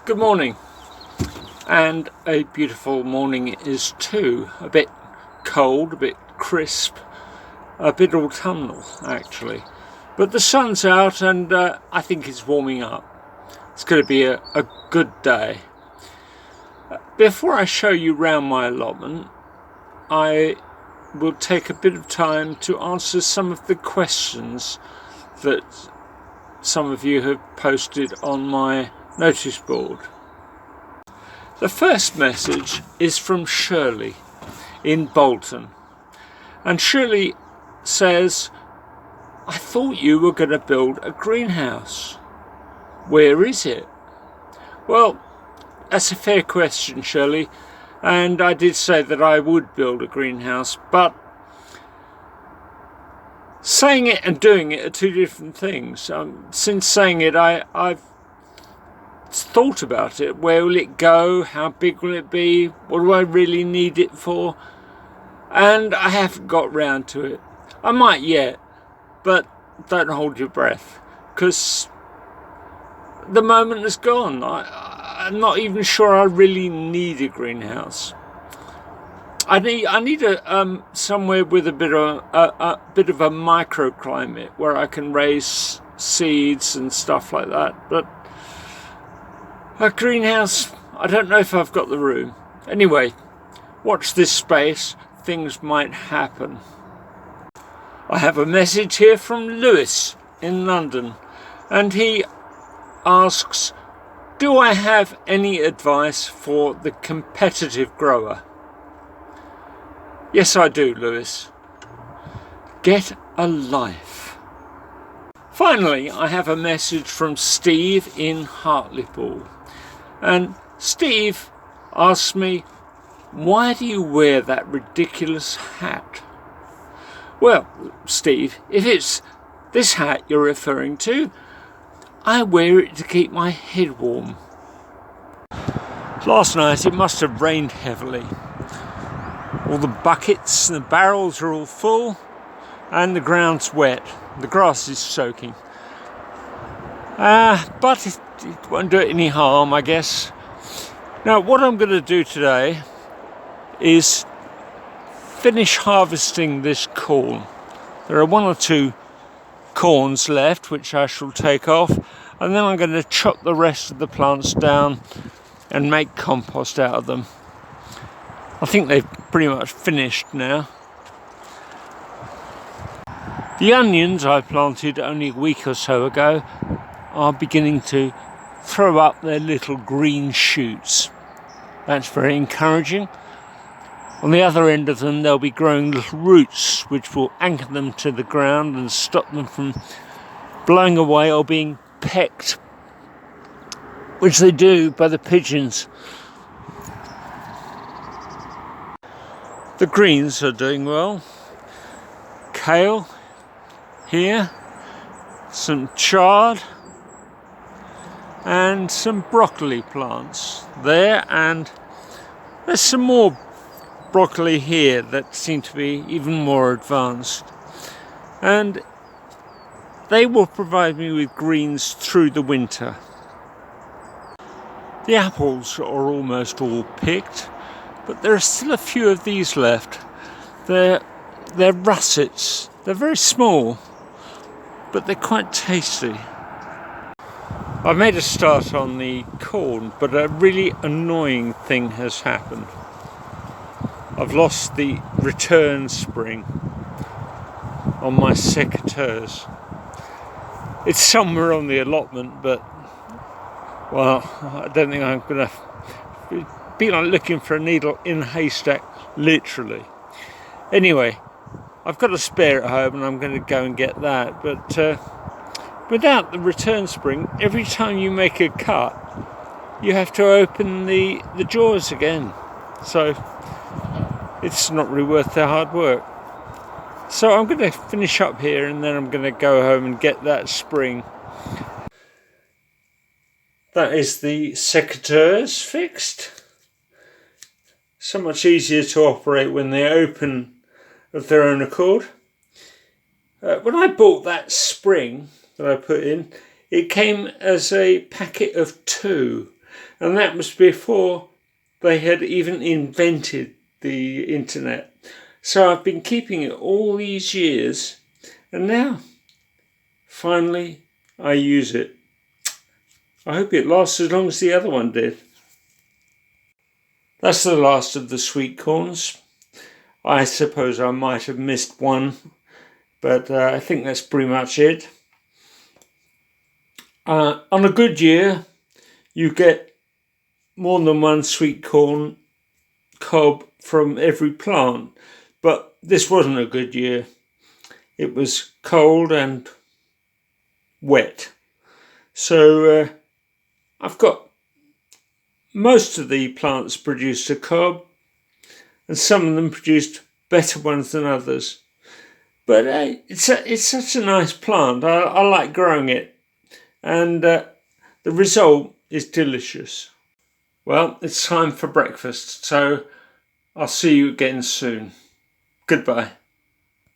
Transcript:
Good morning, and a beautiful morning it is too. A bit cold, a bit crisp, a bit autumnal actually, but the sun's out and I think it's warming up. It's going to be a good day. Before I show you round my allotment, I will take a bit of time to answer some of the questions that some of you have posted on my notice board. The first message is from Shirley in Bolton, and Shirley says, I thought you were going to build a greenhouse. Where is it? Well, that's a fair question, Shirley, and I did say that I would build a greenhouse, but saying it and doing it are two different things. Since saying it, I've thought about it. Where will it go? How big will it be? What do I really need it for? And I haven't got round to it. I might yet, but don't hold your breath, because the moment is gone. I'm not even sure I really need a greenhouse. I need a somewhere with a bit of a microclimate where I can raise seeds and stuff like that. But a greenhouse, I don't know if I've got the room. Anyway, watch this space. Things might happen. I have a message here from Lewis in London, and he asks, do I have any advice for the competitive grower? Yes, I do, Lewis. Get a life. Finally, I have a message from Steve in Hartlepool. And Steve asks me, why do you wear that ridiculous hat? Well, Steve, if it's this hat you're referring to, I wear it to keep my head warm. Last night it must have rained heavily. All the buckets and the barrels are all full, and the ground's wet. The grass is soaking. But it won't do it any harm, I guess. Now, what I'm going to do today is finish harvesting this corn. There are one or two corns left, which I shall take off, and then I'm going to chop the rest of the plants down and make compost out of them. I think they've pretty much finished now. The onions I planted only a week or so ago are beginning to throw up their little green shoots. That's very encouraging. On the other end of them, they'll be growing little roots which will anchor them to the ground and stop them from blowing away or being pecked, which they do by the pigeons. The greens are doing well. Kale here, some chard, and some broccoli plants there, and there's some more broccoli here that seem to be even more advanced, and they will provide me with greens through the winter. The apples are almost all picked, but there are still a few of these left. They're russets. They're very small, but they're quite tasty. I made a start on the corn, but a really annoying thing has happened. I've lost the return spring on my secateurs. It's somewhere on the allotment, but, well, I don't think I'm going to... It'd be like looking for a needle in a haystack, literally. Anyway, I've got a spare at home and I'm going to go and get that, but without the return spring, every time you make a cut, you have to open the jaws again. So it's not really worth the hard work. So I'm going to finish up here and then I'm going to go home and get that spring. That is the secateurs fixed. So much easier to operate when they open of their own accord. When I bought that spring that I put in, it came as a packet of 2, And that was before they had even invented the internet. So I've been keeping it all these years, and now, finally, I use it. I hope it lasts as long as the other one did. That's the last of the sweet corns. I suppose I might have missed one, but I think that's pretty much it. On a good year, you get more than one sweet corn cob from every plant, but this wasn't a good year. It was cold and wet. So I've got most of the plants produced a cob, and some of them produced better ones than others. But it's such a nice plant. I like growing it, and the result is delicious. Well, it's time for breakfast, so I'll see you again soon. Goodbye.